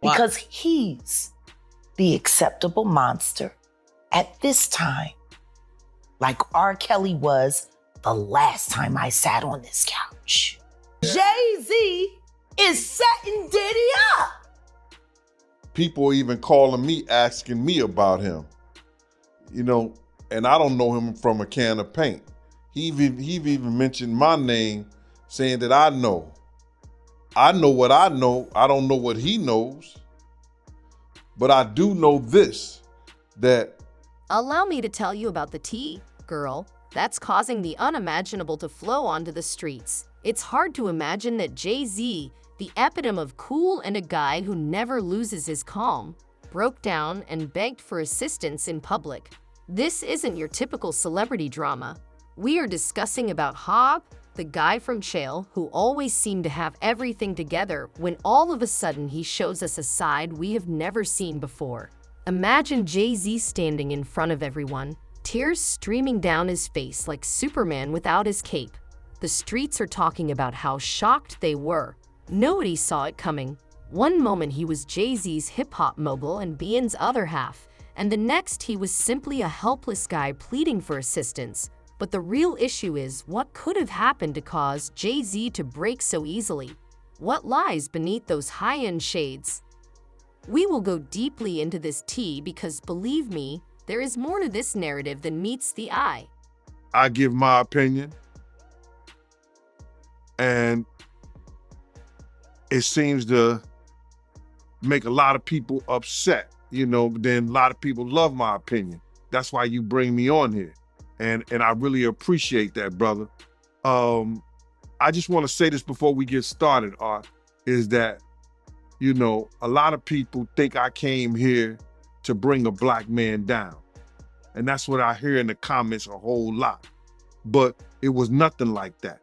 because he's the acceptable monster at this time, like R. Kelly was the last time I sat on this couch. Jay-Z is setting Diddy up. People are even calling me, asking me about him. You know, and I don't know him from a can of paint. He even mentioned my name, saying that I know. I know what I know. I don't know what he knows. But I do know this, that... Allow me to tell you about the tea, girl, that's causing the unimaginable to flow onto the streets. It's hard to imagine that Jay-Z, the epitome of cool and a guy who never loses his calm, broke down and begged for assistance in public. This isn't your typical celebrity drama. We are discussing about Hob, the guy from Chael who always seemed to have everything together when all of a sudden he shows us a side we have never seen before. Imagine Jay-Z standing in front of everyone, tears streaming down his face like Superman without his cape. The streets are talking about how shocked they were. Nobody saw it coming. One moment he was Jay-Z's hip-hop mogul and Beyoncé's other half, and the next he was simply a helpless guy pleading for assistance. But the real issue is, what could have happened to cause Jay-Z to break so easily? What lies beneath those high-end shades? We will go deeply into this tea because, believe me, there is more to this narrative than meets the eye. I give my opinion, and it seems to make a lot of people upset, you know, but then a lot of people love my opinion. That's why you bring me on here. And I really appreciate that, brother. I just want to say this before we get started, Art, is that, you know, a lot of people think I came here to bring a black man down. And that's what I hear in the comments a whole lot. But it was nothing like that.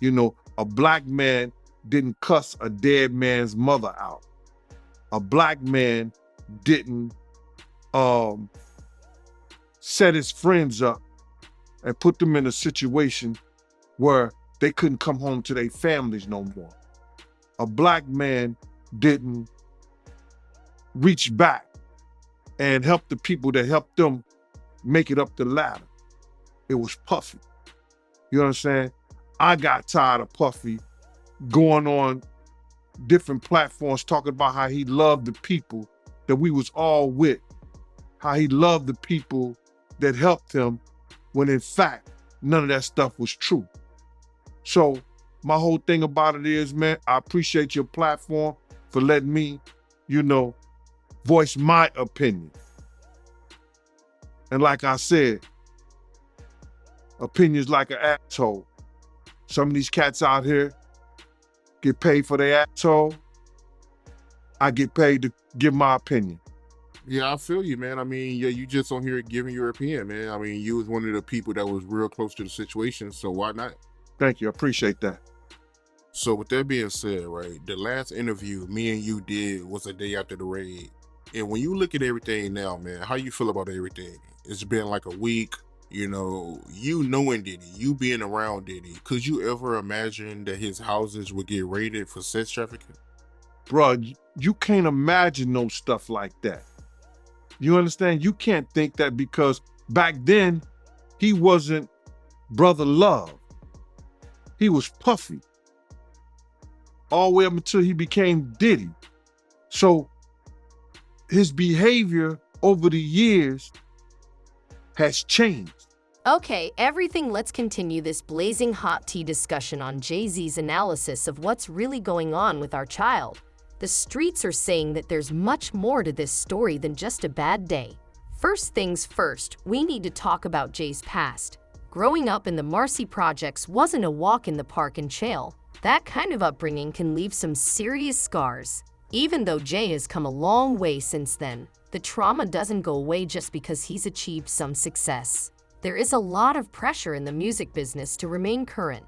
You know, a black man didn't cuss a dead man's mother out. A black man didn't set his friends up and put them in a situation where they couldn't come home to their families no more. A black man didn't reach back and help the people that helped them make it up the ladder. It was Puffy. You understand? I got tired of Puffy going on different platforms talking about how he loved the people that we was all with, how he loved the people that helped him, when in fact, none of that stuff was true. So my whole thing about it is, man, I appreciate your platform for letting me, you know, voice my opinion. And like I said, opinions like an asshole. Some of these cats out here get paid for their asshole. I get paid to give my opinion. Yeah, I feel you, man. I mean, yeah, you just on here giving your opinion, man. I mean, you was one of the people that was real close to the situation, so why not? Thank you, I appreciate that. So with that being said, right, the last interview me and you did was a day after the raid. And when you look at everything now, man, how you feel about everything? It's been like a week, you know, you knowing Diddy, you being around Diddy. Could you ever imagine that his houses would get raided for sex trafficking? Bruh, you can't imagine no stuff like that. You understand? You can't think that because back then, he wasn't Brother Love. He was Puffy. All the way up until he became Diddy. So his behavior over the years has changed. Okay, everything, let's continue this blazing hot tea discussion on Jay-Z's analysis of what's really going on with our child. The streets are saying that there's much more to this story than just a bad day. First things first, we need to talk about Jay's past. Growing up in the Marcy Projects wasn't a walk in the park in Chael. That kind of upbringing can leave some serious scars. Even though Jay has come a long way since then, the trauma doesn't go away just because he's achieved some success. There is a lot of pressure in the music business to remain current.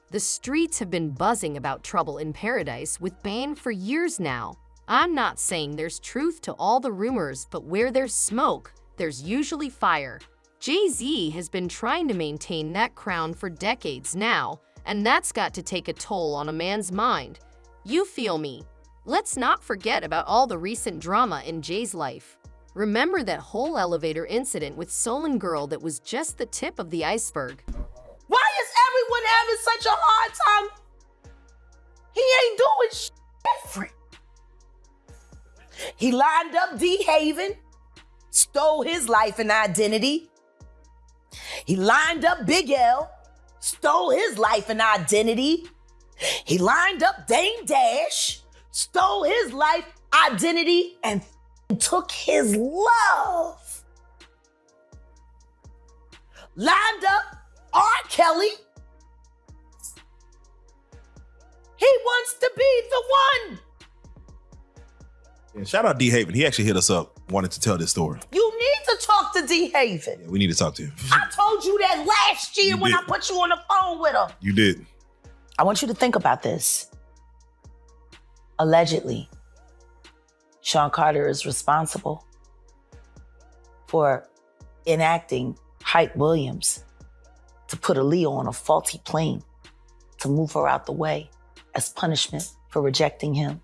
The streets have been buzzing about Trouble in Paradise with Bane for years now. I'm not saying there's truth to all the rumors, but where there's smoke, there's usually fire. Jay-Z has been trying to maintain that crown for decades now, and that's got to take a toll on a man's mind. You feel me? Let's not forget about all the recent drama in Jay's life. Remember that whole elevator incident with Solon Girl that was just the tip of the iceberg. Why is everyone having such a hard time? He ain't doing shit different. He lined up D. Haven, stole his life and identity. He lined up Big L, stole his life and identity. He lined up Dame Dash, stole his life, identity, and took his love. Lined up R. Kelly. He wants to be the one. Yeah, shout out D. Haven. He actually hit us up, wanted to tell this story. You need to talk to D. Haven. Yeah, we need to talk to him. I told you that last year when I put you on the phone with him. You did. I want you to think about this. Allegedly, Sean Carter is responsible for enacting Hype Williams to put Aaliyah on a faulty plane to move her out the way as punishment for rejecting him,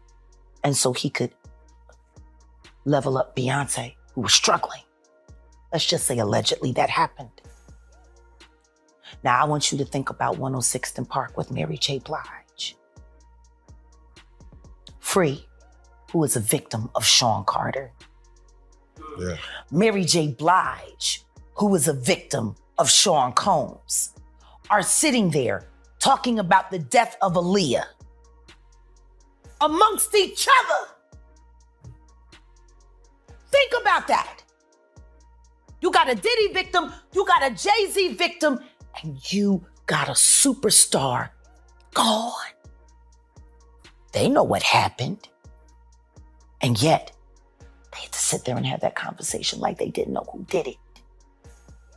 and so he could level up Beyonce, who was struggling. Let's just say allegedly that happened. Now I want you to think about 106th and Park with Mary J. Blige. Free, who is a victim of Sean Carter. Yeah. Mary J. Blige, who is a victim of Sean Combs, are sitting there talking about the death of Aaliyah amongst each other. Think about that. You got a Diddy victim, you got a Jay-Z victim, and you got a superstar gone. They know what happened. And yet, they had to sit there and have that conversation like they didn't know who did it.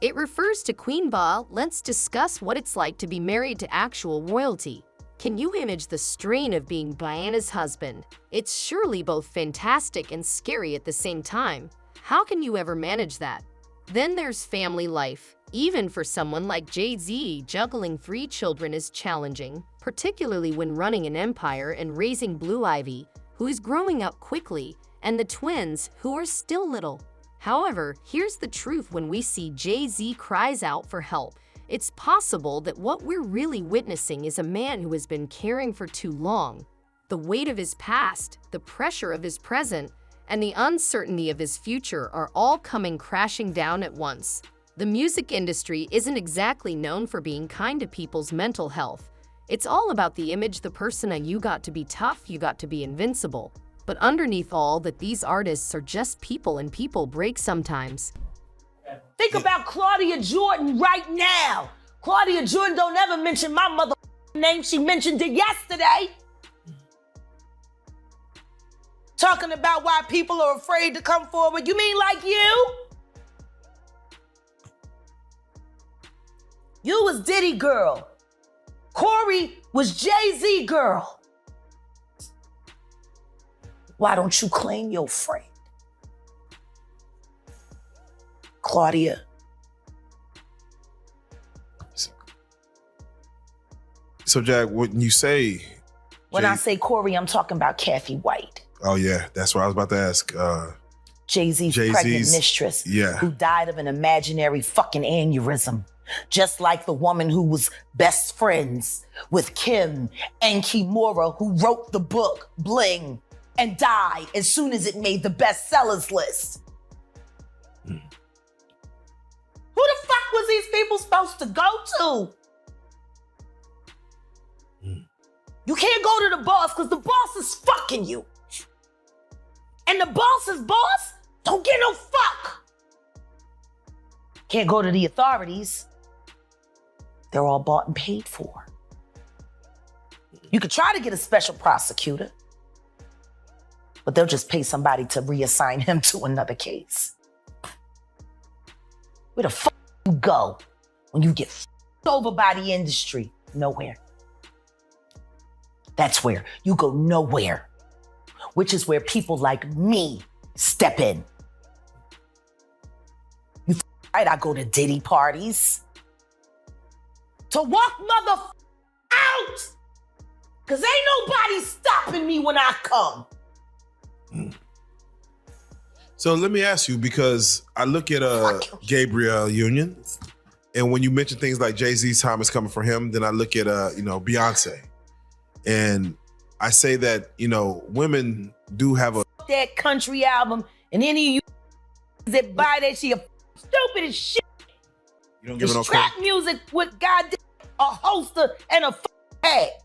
It refers to Queen Ba. Let's discuss what it's like to be married to actual royalty. Can you image the strain of being Diana's husband? It's surely both fantastic and scary at the same time. How can you ever manage that? Then there's family life. Even for someone like Jay-Z, juggling 3 children is challenging, particularly when running an empire and raising Blue Ivy, who is growing up quickly, and the twins, who are still little. However, here's the truth: when we see Jay-Z cries out for help, it's possible that what we're really witnessing is a man who has been caring for too long. The weight of his past, the pressure of his present, and the uncertainty of his future are all coming crashing down at once. The music industry isn't exactly known for being kind to people's mental health. It's all about the image, the persona. You got to be tough, you got to be invincible. But underneath all that, these artists are just people, and people break sometimes. Think about Claudia Jordan right now. Claudia Jordan don't ever mention my mother name. She mentioned it yesterday. Talking about why people are afraid to come forward. You mean like you? You was Diddy girl. Corey was Jay-Z girl. Why don't you claim your friend? Claudia. So, Jack, when you say... When I say Corey, I'm talking about Kathy White. Oh, yeah. That's what I was about to ask. Jay-Z's pregnant mistress, yeah, who died of an imaginary fucking aneurysm. Just like the woman who was best friends with Kim and Kimura, who wrote the book Bling and died as soon as it made the bestsellers list. Who the fuck was these people supposed to go to? You can't go to the boss because the boss is fucking you. And the boss's boss don't get no fuck. Can't go to the authorities. They're all bought and paid for. You could try to get a special prosecutor, but they'll just pay somebody to reassign him to another case. Where the fuck you go when you get f***ed over by the industry? Nowhere. That's where you go, nowhere. Which is where people like me step in. You right, I go to Diddy parties to walk mother out. Cause ain't nobody stopping me when I come. So let me ask you, because I look at Gabriel Union, and when you mention things like Jay-Z's time is coming for him, then I look at Beyonce. And I say that, women do have that country album, and any of you that buy that shit are stupid as shit. You don't give it no trap music with goddamn a holster and a hat.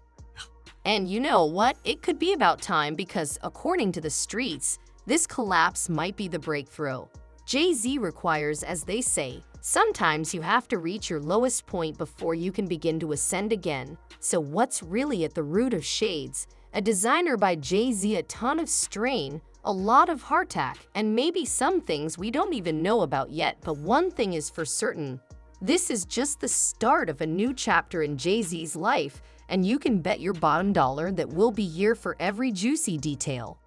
And you know what? It could be about time because, according to the streets, this collapse might be the breakthrough. Jay-Z requires, as they say, sometimes you have to reach your lowest point before you can begin to ascend again. So what's really at the root of Shades? A designer by Jay-Z, a ton of strain, a lot of hardtack, and maybe some things we don't even know about yet. But one thing is for certain. This is just the start of a new chapter in Jay-Z's life, and you can bet your bottom dollar that we'll be here for every juicy detail.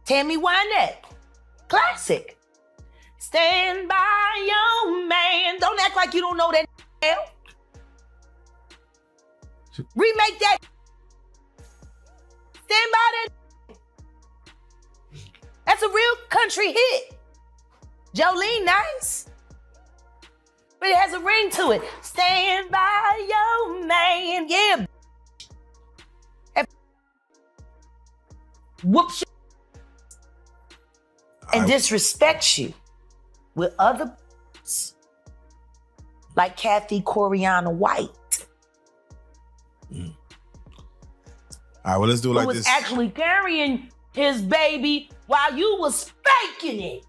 Tammy Wynette, classic. Stand by your man. Don't act like you don't know that hell. Remake that. Stand by that. That's a real country hit. Jolene, nice. But it has a ring to it. Stand by your man. Yeah. Whoops. And disrespects you with other like Kathy Coriana White. All right, well, let's do it like who was this. Actually carrying his baby while you was spanking it.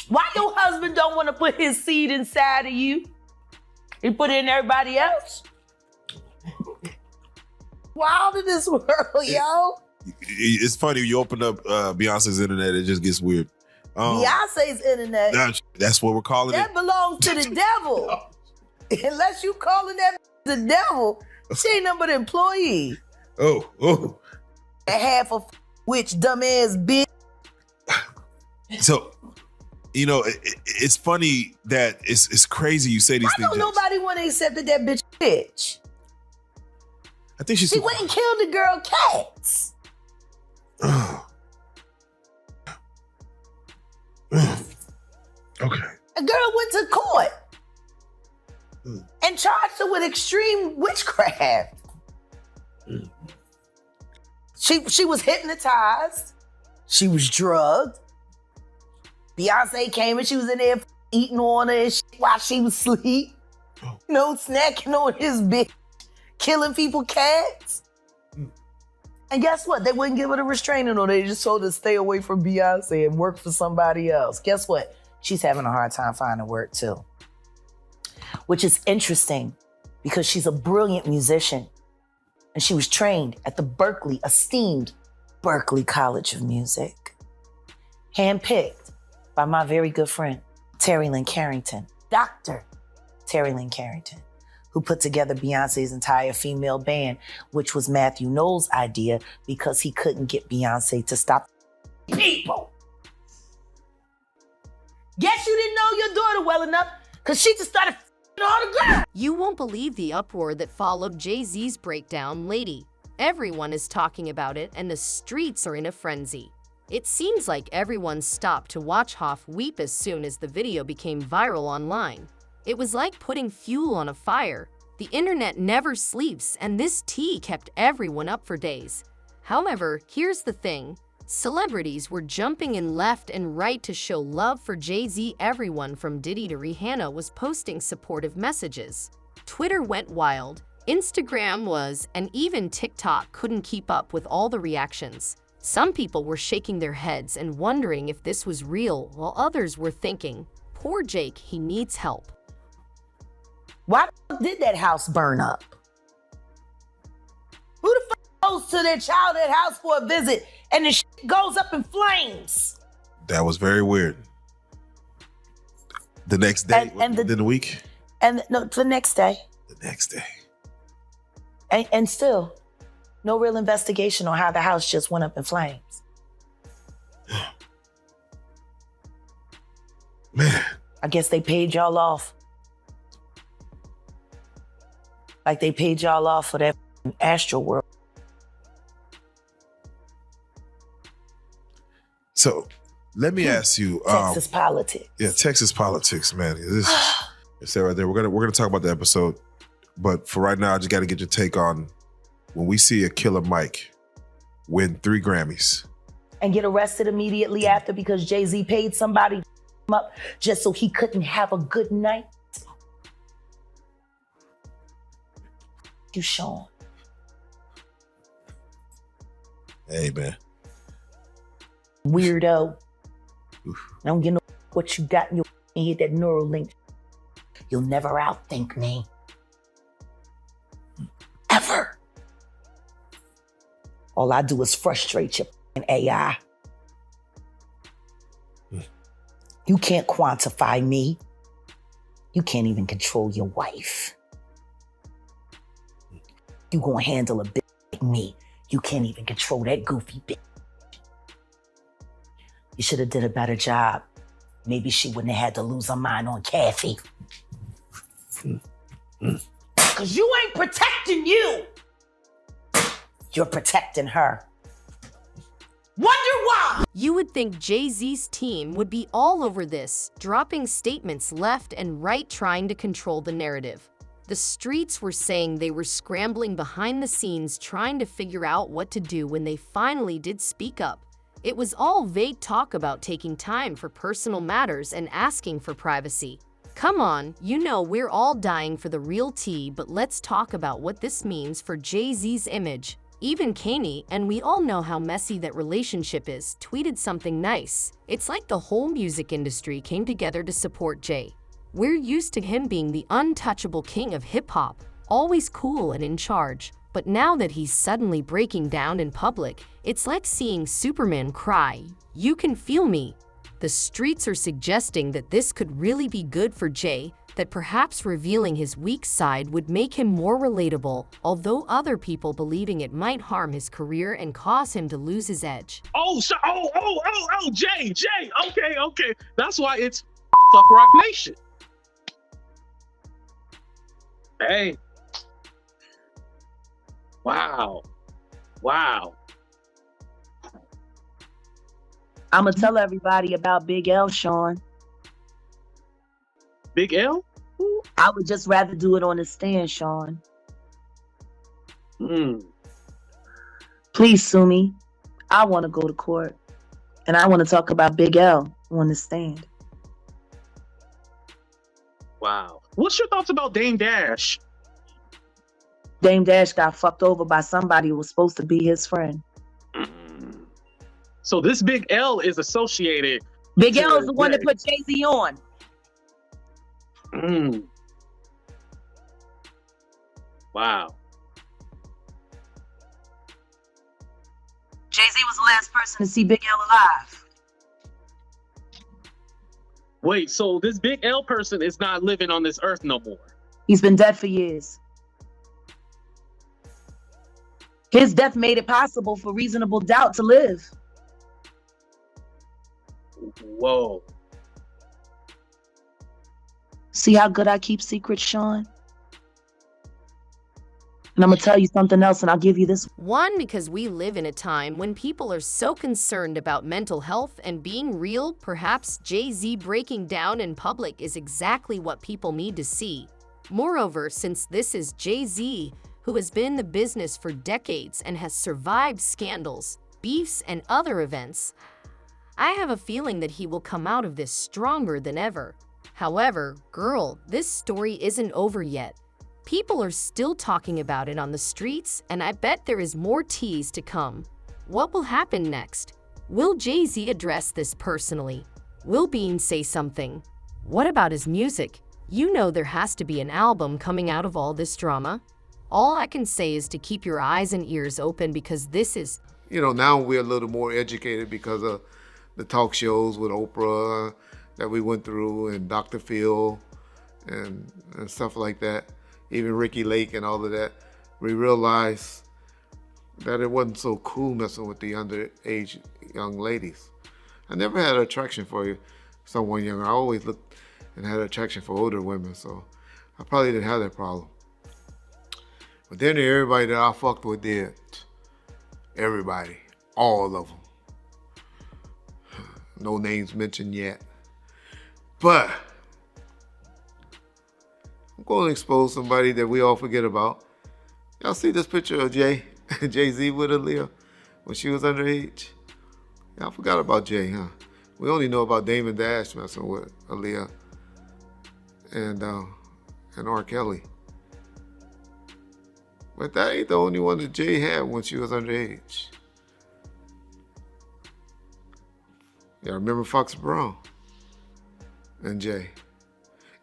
Why your husband don't want to put his seed inside of you? He put it in everybody else? Wild in this world, yo. It's funny, you open up Beyonce's internet, it just gets weird. Beyonce's internet. That's what we're calling that it. That belongs to the devil. Unless you calling that the devil, she ain't nothing but an employee. Oh. Half of which dumbass bitch. So, it's funny that it's crazy you say these things. Why don't nobody want to accept that bitch bitch? I think she went and killed the girl cats. Okay. A girl went to court and charged her with extreme witchcraft. She was hypnotized. She was drugged. Beyonce came and she was in there eating on her and shit while she was asleep. Snacking on his bitch, killing people cats. And guess what? They wouldn't give her the restraining order. They just told her to stay away from Beyonce and work for somebody else. Guess what? She's having a hard time finding work too. Which is interesting because she's a brilliant musician. And she was trained at the esteemed Berklee College of Music. Handpicked by my very good friend, Terry Lynn Carrington, Dr. Terry Lynn Carrington, who put together Beyonce's entire female band, which was Matthew Knowles' idea because he couldn't get Beyonce to stop people. Guess you didn't know your daughter well enough because she just started all the girls. You won't believe the uproar that followed Jay-Z's breakdown, Lady. Everyone is talking about it and the streets are in a frenzy. It seems like everyone stopped to watch Hoff weep as soon as the video became viral online. It was like putting fuel on a fire. The internet never sleeps, and this tea kept everyone up for days. However, here's the thing. Celebrities were jumping in left and right to show love for Jay-Z. Everyone from Diddy to Rihanna was posting supportive messages. Twitter went wild, Instagram was, and even TikTok couldn't keep up with all the reactions. Some people were shaking their heads and wondering if this was real, while others were thinking, poor Jake, he needs help. Why did that house burn up? Who the fuck goes to their childhood house for a visit and the shit goes up in flames? That was very weird. The next day, within the week? The next day. The next day. And still, no real investigation on how the house just went up in flames. Man. I guess they paid y'all off. Like they paid y'all off for that Astro World. So let me ask you. Texas politics. Yeah, Texas politics, man. It's that right there. We're gonna talk about the episode, but for right now, I just got to get your take on when we see a Killer Mike win 3 Grammys and get arrested immediately after because Jay-Z paid somebody to him up just so he couldn't have a good night. You, Sean. Hey, man. Weirdo. I don't get no what you got in your head, that neural link. You'll never outthink me. Ever. All I do is frustrate your AI. You can't quantify me. You can't even control your wife. You gonna handle a bitch like me. You can't even control that goofy bitch. You should have did a better job. Maybe she wouldn't have had to lose her mind on Kathy. Because you ain't protecting you. You're protecting her. Wonder why? You would think Jay-Z's team would be all over this, dropping statements left and right trying to control the narrative. The streets were saying they were scrambling behind the scenes trying to figure out what to do when they finally did speak up. It was all vague talk about taking time for personal matters and asking for privacy. Come on, you know we're all dying for the real tea, but let's talk about what this means for Jay-Z's image. Even Kanye, and we all know how messy that relationship is, tweeted something nice. It's like the whole music industry came together to support Jay. We're used to him being the untouchable king of hip-hop, always cool and in charge. But now that he's suddenly breaking down in public, it's like seeing Superman cry, "You can feel me." The streets are suggesting that this could really be good for Jay, that perhaps revealing his weak side would make him more relatable, although other people believing it might harm his career and cause him to lose his edge. Jay. Okay. That's why it's fuck Rock Nation. Hey. Wow. I'm going to tell everybody about Big L, Sean. Big L? I would just rather do it on the stand, Sean. Please sue me. I want to go to court. And I want to talk about Big L on the stand. Wow. What's your thoughts about Dame Dash? Dame Dash got fucked over by somebody who was supposed to be his friend. So this Big L is associated. Big L is the one that put Jay-Z on. Wow. Jay-Z was the last person to see Big L alive. Wait, so this Big L person is not living on this earth no more? He's been dead for years. His death made it possible for Reasonable Doubt to live. Whoa. See how good I keep secrets, Sean? And I'm going to tell you something else, and I'll give you this. One, because we live in a time when people are so concerned about mental health and being real, perhaps Jay-Z breaking down in public is exactly what people need to see. Moreover, since this is Jay-Z, who has been in the business for decades and has survived scandals, beefs, and other events, I have a feeling that he will come out of this stronger than ever. However, girl, this story isn't over yet. People are still talking about it on the streets, and I bet there is more teas to come. What will happen next? Will Jay-Z address this personally? Will Bean say something? What about his music? You know there has to be an album coming out of all this drama. All I can say is to keep your eyes and ears open because this is... now we're a little more educated because of the talk shows with Oprah that we went through and Dr. Phil and stuff like that. Even Ricky Lake and all of that. We realized that it wasn't so cool messing with the underage young ladies. I never had an attraction for someone young. I always looked and had an attraction for older women, so I probably didn't have that problem. But then everybody that I fucked with did. Everybody. All of them. No names mentioned yet. But I'm going to expose somebody that we all forget about. Y'all see this picture of Jay-Z with Aaliyah when she was underage? Y'all forgot about Jay, huh? We only know about Damon Dash messing with Aaliyah and R. Kelly. But that ain't the only one that Jay had when she was underage. Y'all remember Fox Brown and Jay?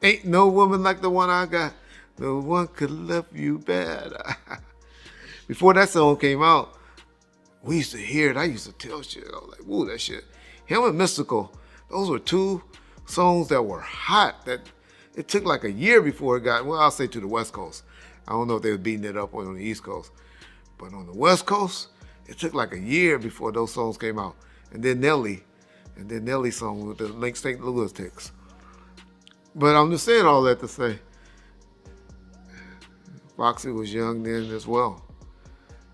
Ain't no woman like the one I got. No one could love you better. Before that song came out, we used to hear it. I used to tell shit. I was like, woo, that shit. Him and Mystical, those were two songs that were hot. That it took like a year before it got, well, I'll say to the West Coast. I don't know if they were beating it up on the East Coast. But on the West Coast, it took like a year before those songs came out. And then Nelly's song with the Lake St. Louis Ticks. But I'm just saying all that to say, Foxy was young then as well.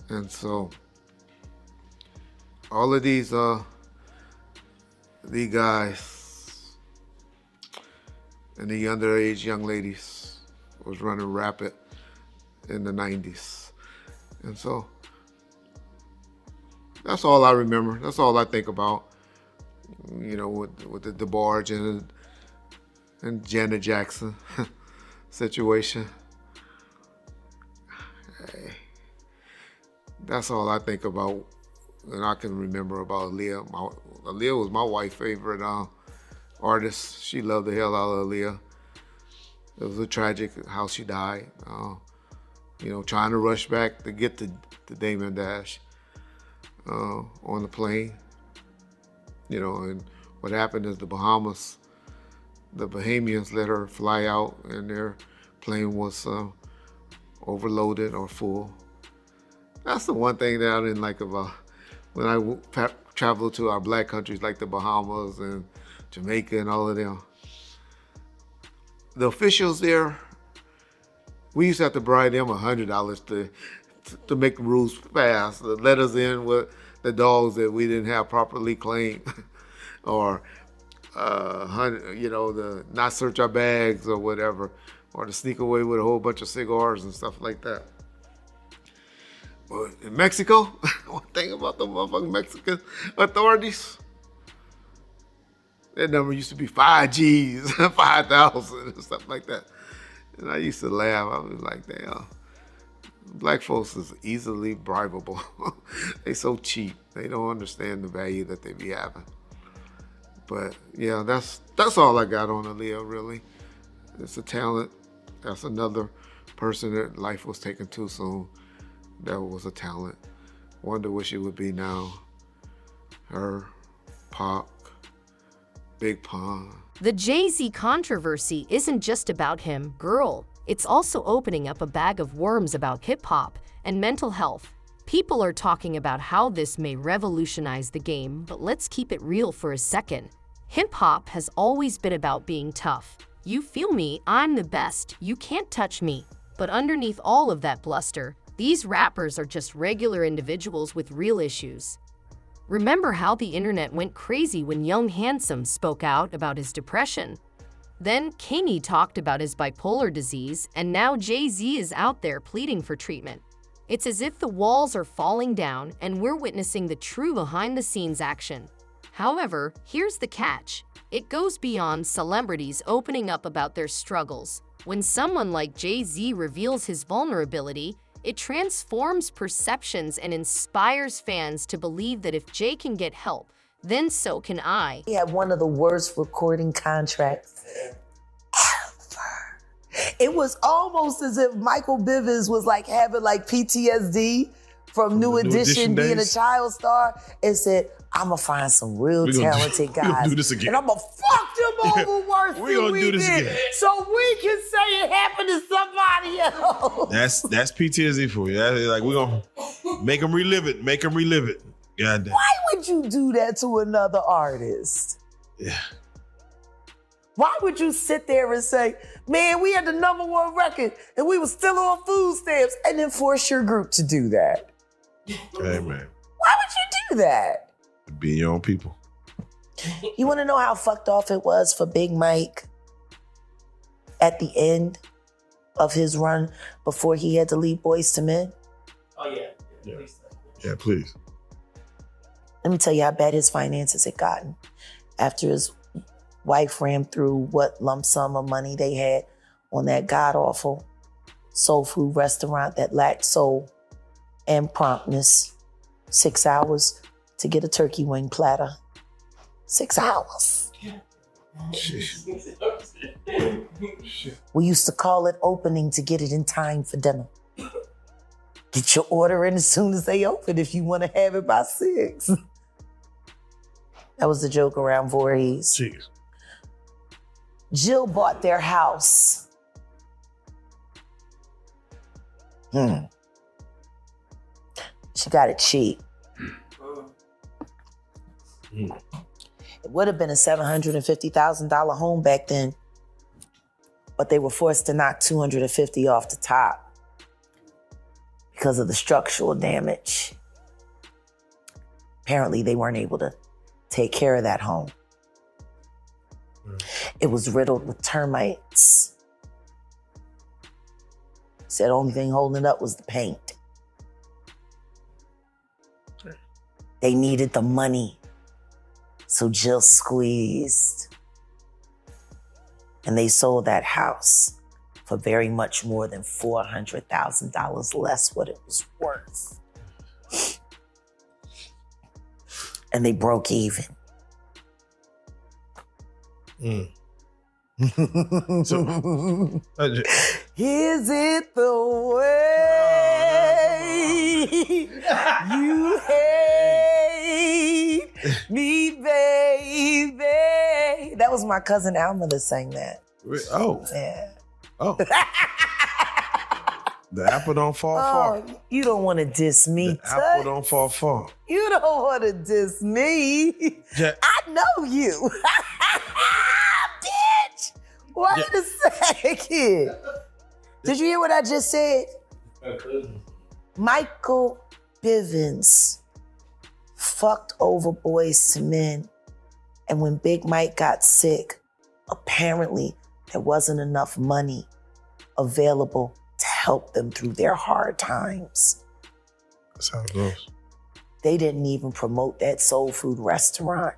And so, all of these guys and the underage young ladies was running rapid in the 90s. And so, that's all I remember. That's all I think about, you know, with the DeBarge and Janet Jackson situation. Hey, that's all I think about and I can remember about Aaliyah. Aaliyah was my wife's favorite artist. She loved the hell out of Aaliyah. It was a tragic how she died. You know, trying to rush back to get to Damon Dash on the plane. You know, and what happened is the Bahamians let her fly out and their plane was overloaded or full. That's the one thing that I didn't like about when I traveled to our black countries like the Bahamas and Jamaica and all of them. The officials there, we used to have to bribe them $100 to make the rules fast, to let us in with the dogs that we didn't have properly claimed, or you know, to not search our bags or whatever, or to sneak away with a whole bunch of cigars and stuff like that. But in Mexico, one thing about the motherfucking Mexican authorities, that number used to be 5 G's, 5,000 and stuff like that. And I used to laugh. I was like, damn, black folks is easily bribable. They so cheap. They don't understand the value that they be having. But yeah, that's all I got on Aaliyah, really. It's a talent. That's another person that life was taken too soon. That was a talent. Wonder where she would be now. Her, Pac, Big Pun. The Jay-Z controversy isn't just about him, girl. It's also opening up a bag of worms about hip-hop and mental health. People are talking about how this may revolutionize the game, but let's keep it real for a second. Hip-hop has always been about being tough. You feel me, I'm the best, you can't touch me. But underneath all of that bluster, these rappers are just regular individuals with real issues. Remember how the internet went crazy when Young Handsome spoke out about his depression? Then Kanye talked about his bipolar disease, and now Jay-Z is out there pleading for treatment. It's as if the walls are falling down and we're witnessing the true behind-the-scenes action. However, here's the catch. It goes beyond celebrities opening up about their struggles. When someone like Jay-Z reveals his vulnerability, it transforms perceptions and inspires fans to believe that if Jay can get help, then so can I. He had one of the worst recording contracts ever. It was almost as if Michael Bivins was like having like PTSD from New Edition being a child star and said, I'm gonna find some real talented guys. Do this again. And I'm gonna fuck them over worse We're than gonna we do this did. again. So we can say it happened to somebody else. That's PTSD for you. That's like, we're gonna make them relive it. Make them relive it. God damn. Why would you do that to another artist? Yeah. Why would you sit there and say, man, we had the #1 record and we were still on food stamps, and then force your group to do that? Hey, man. Why would you do that? Be your own people. You want to know how fucked off it was for Big Mike at the end of his run before he had to leave Boyz II Men? Oh, yeah. Yeah, please. Let me tell you how bad his finances had gotten after his wife ran through what lump sum of money they had on that god-awful soul food restaurant that lacked soul and promptness. 6 hours to get a turkey wing platter. 6 hours. We used to call it opening to get it in time for dinner. Get your order in as soon as they open if you want to have it by 6. That was the joke around Voorhees. Jeez. Jill bought their house. She got it cheap. It would have been a $750,000 home back then, but they were forced to knock $250,000 off the top because of the structural damage. Apparently, they weren't able to take care of that home. It was riddled with termites. Said the only thing holding it up was the paint. They needed the money. So Jill squeezed. And they sold that house for very much more than $400,000 less what it was worth. And they broke even. So, is it the way you hate me, baby? That was my cousin Alma that sang that. Oh. Yeah. Oh. The apple don't fall far. You don't want to diss me, The apple don't fall far. You don't want to diss me. Yeah. I know you. Bitch. Wait a second. Did you hear what I just said? Michael Bivins fucked over Boyz II Men. And when Big Mike got sick, apparently there wasn't enough money available to help them through their hard times. That's how it goes. They didn't even promote that soul food restaurant.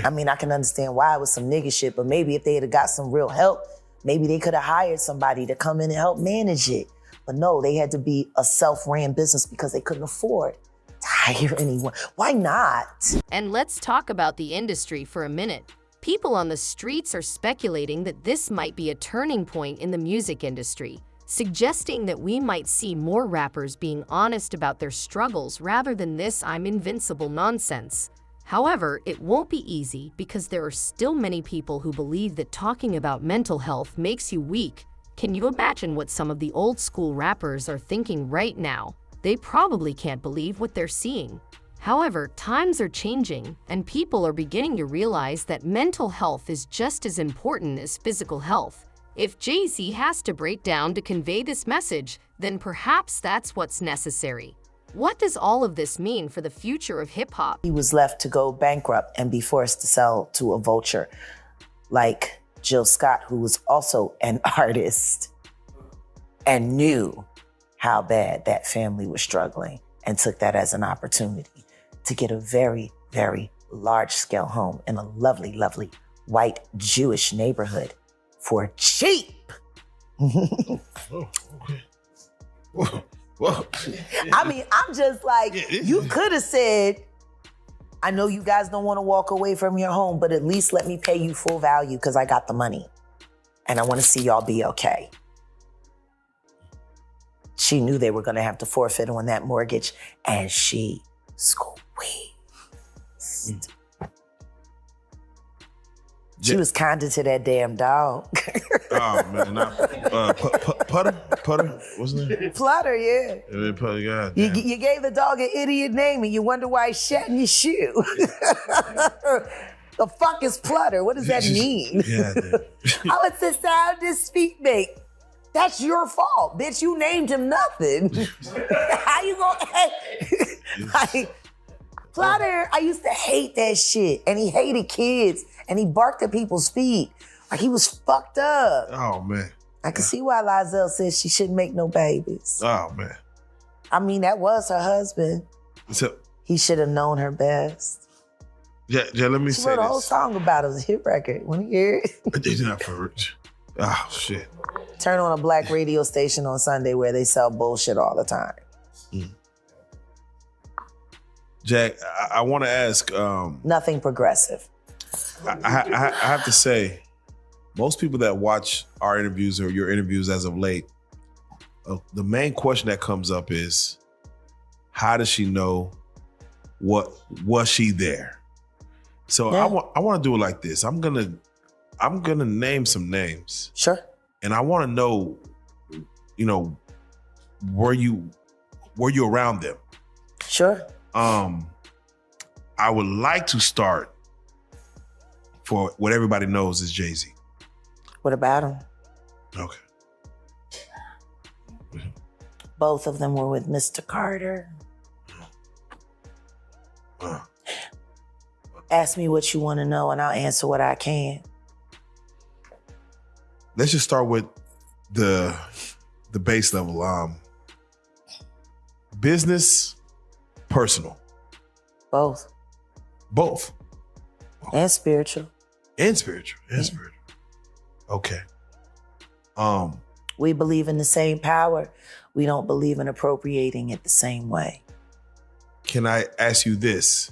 I mean, I can understand why it was some nigga shit, but maybe if they had got some real help, maybe they could have hired somebody to come in and help manage it. But no, they had to be a self-ran business because they couldn't afford to hire anyone. Why not? And let's talk about the industry for a minute. People on the streets are speculating that this might be a turning point in the music industry, suggesting that we might see more rappers being honest about their struggles rather than this "I'm invincible" nonsense. However, it won't be easy because there are still many people who believe that talking about mental health makes you weak. Can you imagine what some of the old school rappers are thinking right now? They probably can't believe what they're seeing. However, times are changing, and people are beginning to realize that mental health is just as important as physical health. If Jay-Z has to break down to convey this message, then perhaps that's what's necessary. What does all of this mean for the future of hip-hop? He was left to go bankrupt and be forced to sell to a vulture like Jill Scott, who was also an artist and knew how bad that family was struggling and took that as an opportunity to get a very, very large-scale home in a lovely, lovely white Jewish neighborhood for cheap. Oh, okay. Whoa. Whoa. I mean, I'm just like, you could have said, I know you guys don't want to walk away from your home, but at least let me pay you full value because I got the money. And I want to see y'all be okay. She knew they were going to have to forfeit on that mortgage, and she squeezed. She was kinder to that damn dog. Oh, man. Putter? What's his name? Flutter, yeah. Putter, God You damn. gave the dog an idiot name and you wonder why he shat in your shoe. The fuck is flutter? What does that mean? Yeah, dude. How it's the sound his feet make? That's your fault, bitch. You named him nothing. How you gonna like Flutter? I used to hate that shit. And he hated kids. And he barked at people's feet. Like he was fucked up. Oh, man. I can see why Lizelle says she shouldn't make no babies. Oh, man. I mean, that was her husband. So, He should have known her best. yeah, let me She say wrote a whole this. song about it. It was a hit record. When you hear it, It's not for rich. Oh, shit. turn on a black radio station on Sunday where they sell bullshit all the time. Jack, I want to ask, Nothing progressive. I have to say, most people that watch our interviews or your interviews as of late, the main question that comes up is, how does she know? What was she there? So Yeah. I want to do it like this. I'm gonna name some names, Sure. and I want to know, were you around them? Sure. I would like to start for what everybody knows is Jay-Z. What about him? Okay. Both of them were with Mr. Carter. Ask me what you want to know and I'll answer what I can. Let's just start with the base level. Business, personal, Both. both, And spiritual. and spiritual, Okay. We believe in the same power. We don't believe in appropriating it the same way. Can I ask you this?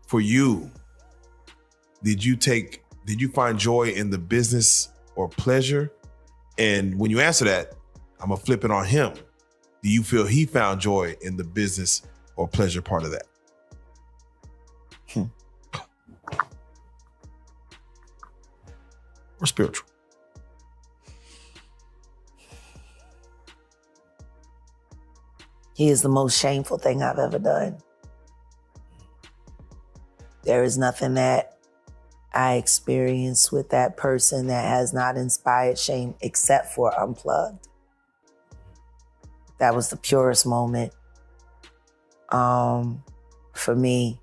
For you, did you find joy in the business or pleasure? And when you answer that, I'm gonna flip it on him. Do you feel he found joy in the business or pleasure part of that? Or spiritual? He is the most shameful thing I've ever done. There is nothing that I experienced with that person that has not inspired shame except for Unplugged. That was the purest moment. For me,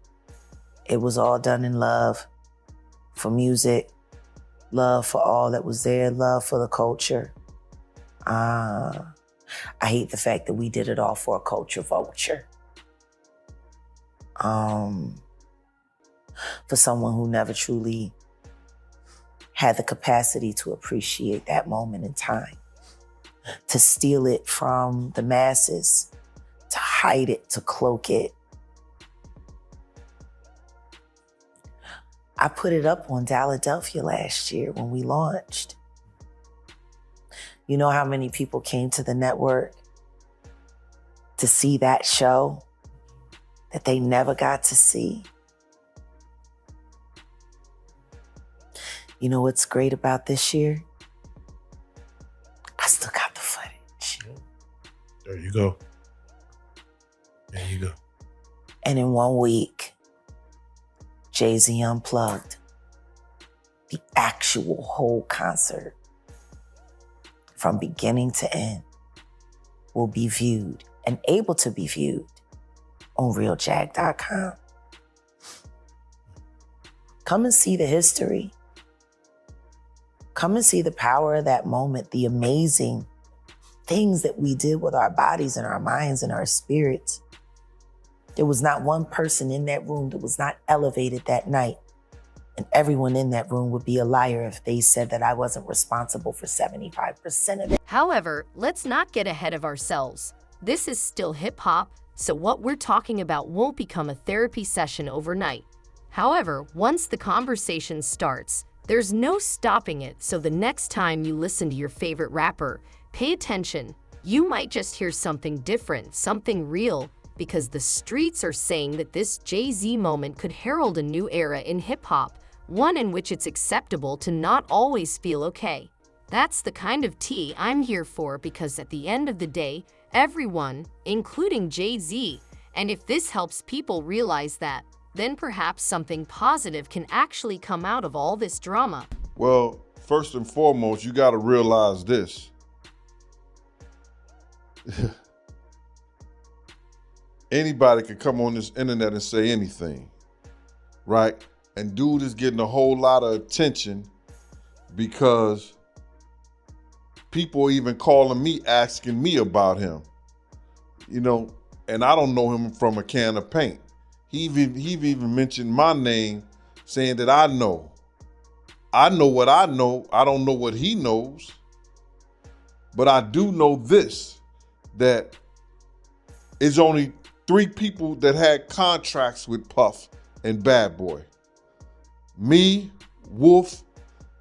it was all done in love for music, love for all that was there, love for the culture. I hate the fact that we did it all for a culture vulture. For someone who never truly had the capacity to appreciate that moment in time, to steal it from the masses, to hide it, to cloak it. I put it up on Philadelphia last year when we launched. You know how many people came to the network to see that show that they never got to see? You know what's great about this year? I still got the footage. There you go. There you go. And in 1 week, Jay-Z Unplugged, the actual whole concert, from beginning to end, will be viewed and able to be viewed on realjag.com. Come and see the history. Come and see the power of that moment, the amazing things that we did with our bodies and our minds and our spirits. There was not one person in that room that was not elevated that night. And everyone in that room would be a liar if they said that I wasn't responsible for 75% of it. However, let's not get ahead of ourselves. This is still hip-hop, so what we're talking about won't become a therapy session overnight. However, once the conversation starts, there's no stopping it, so the next time you listen to your favorite rapper, pay attention. You might just hear something different, something real, because the streets are saying that this Jay-Z moment could herald a new era in hip-hop, one in which it's acceptable to not always feel okay. That's the kind of tea I'm here for, because at the end of the day, everyone, including Jay-Z, and if this helps people realize that, then perhaps something positive can actually come out of all this drama. Well, first and foremost, you got to realize this. Anybody can come on this internet and say anything, right? And dude is getting a whole lot of attention because people are even calling me, asking me about him, and I don't know him from a can of paint. He even mentioned my name, saying that I know. I know what I know. I don't know what he knows. But I do know this, that it's only 3 people that had contracts with Puff and Bad Boy. Me, Wolf,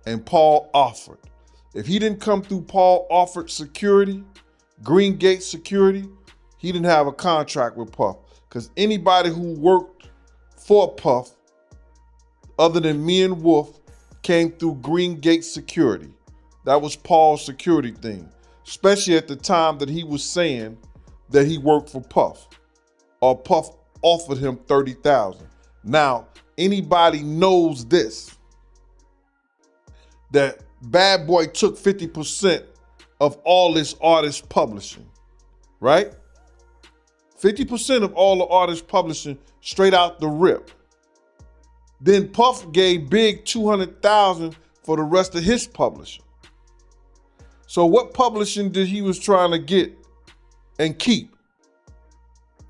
and Paul Offord. If he didn't come through Paul Offord security, Green Gate security, he didn't have a contract with Puff. Because anybody who worked for Puff, other than me and Wolf, came through Green Gate security. That was Paul's security thing. Especially at the time that he was saying that he worked for Puff. Or Puff offered him $30,000. Now, anybody knows this, that Bad Boy took 50% of all this artist publishing, right? 50% of all the artist publishing straight out the rip. Then Puff gave Big $200,000 for the rest of his publishing. So what publishing did he was trying to get and keep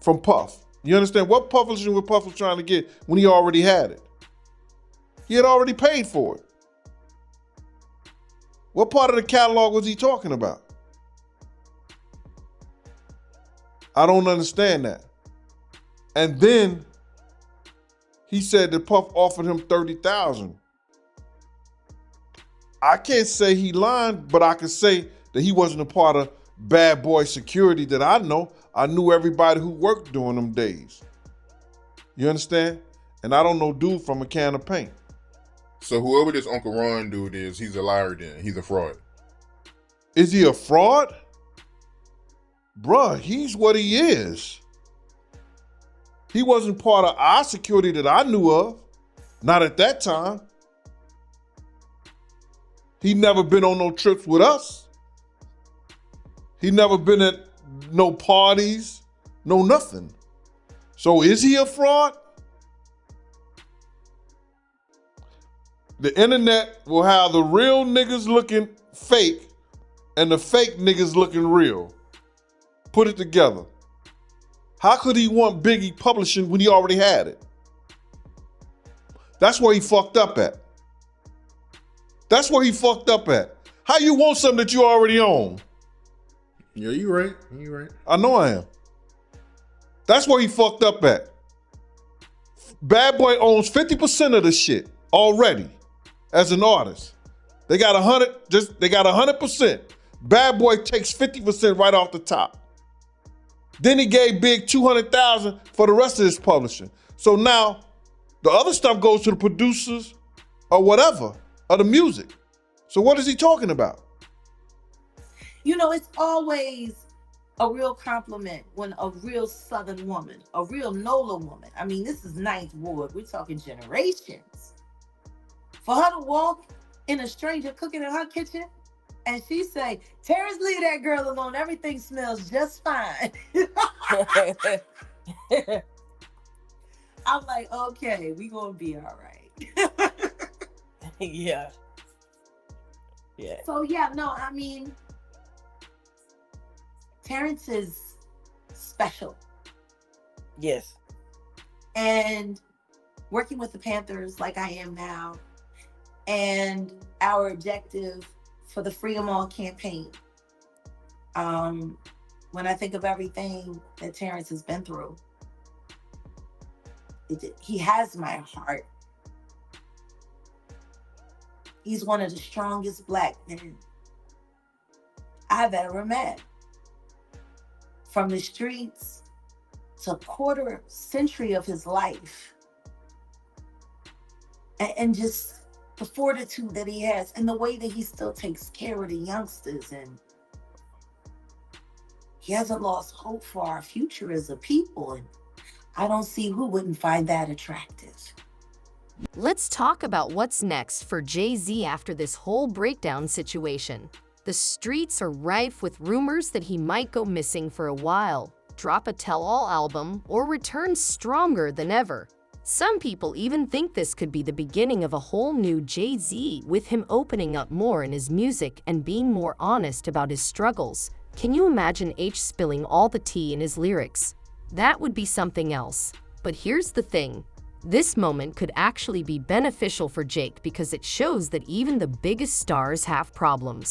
from Puff? You understand? What publishing was Puff was trying to get when he already had it? He had already paid for it. What part of the catalog was he talking about? I don't understand that. And then he said that Puff offered him $30,000. I can't say he lied, but I can say that he wasn't a part of Bad Boy security that I know. I knew everybody who worked during them days. You understand? And I don't know dude from a can of paint. So whoever this Uncle Ron dude is, he's a liar then. He's a fraud. Is he a fraud? Bruh, he's what he is. He wasn't part of our security that I knew of. Not at that time. He never been on no trips with us. He never been at no parties, no nothing. So is he a fraud? The internet will have the real niggas looking fake and the fake niggas looking real. Put it together. How could he want Biggie publishing when he already had it? That's where he fucked up at. That's where he fucked up at. How you want something that you already own? Yeah, you right. You right. I know I am. That's where he fucked up at. Bad Boy owns 50% of the shit already as an artist. They got 100%. Bad Boy takes 50% right off the top. Then he gave Big $200,000 for the rest of his publishing. So now the other stuff goes to the producers or whatever, of the music. So what is he talking about? You know, it's always a real compliment when a real Southern woman, a real NOLA woman, I mean, this is Ninth Ward, we're talking generations. For her to walk in a stranger cooking in her kitchen and she say, Terrence, leave that girl alone, everything smells just fine. I'm like, okay, we gonna be all right. Yeah. So yeah, no, I mean, Terrence is special. Yes. And working with the Panthers like I am now, and our objective for the Free 'em All campaign, when I think of everything that Terrence has been through, he has my heart. He's one of the strongest Black men I've ever met. From the streets to a quarter century of his life. And just the fortitude that he has and the way that he still takes care of the youngsters, and he hasn't lost hope for our future as a people. And I don't see who wouldn't find that attractive. Let's talk about what's next for Jay-Z after this whole breakdown situation. The streets are rife with rumors that he might go missing for a while, drop a tell-all album, or return stronger than ever. Some people even think this could be the beginning of a whole new Jay-Z, with him opening up more in his music and being more honest about his struggles. Can you imagine H spilling all the tea in his lyrics? That would be something else. But here's the thing. This moment could actually be beneficial for Jake because it shows that even the biggest stars have problems.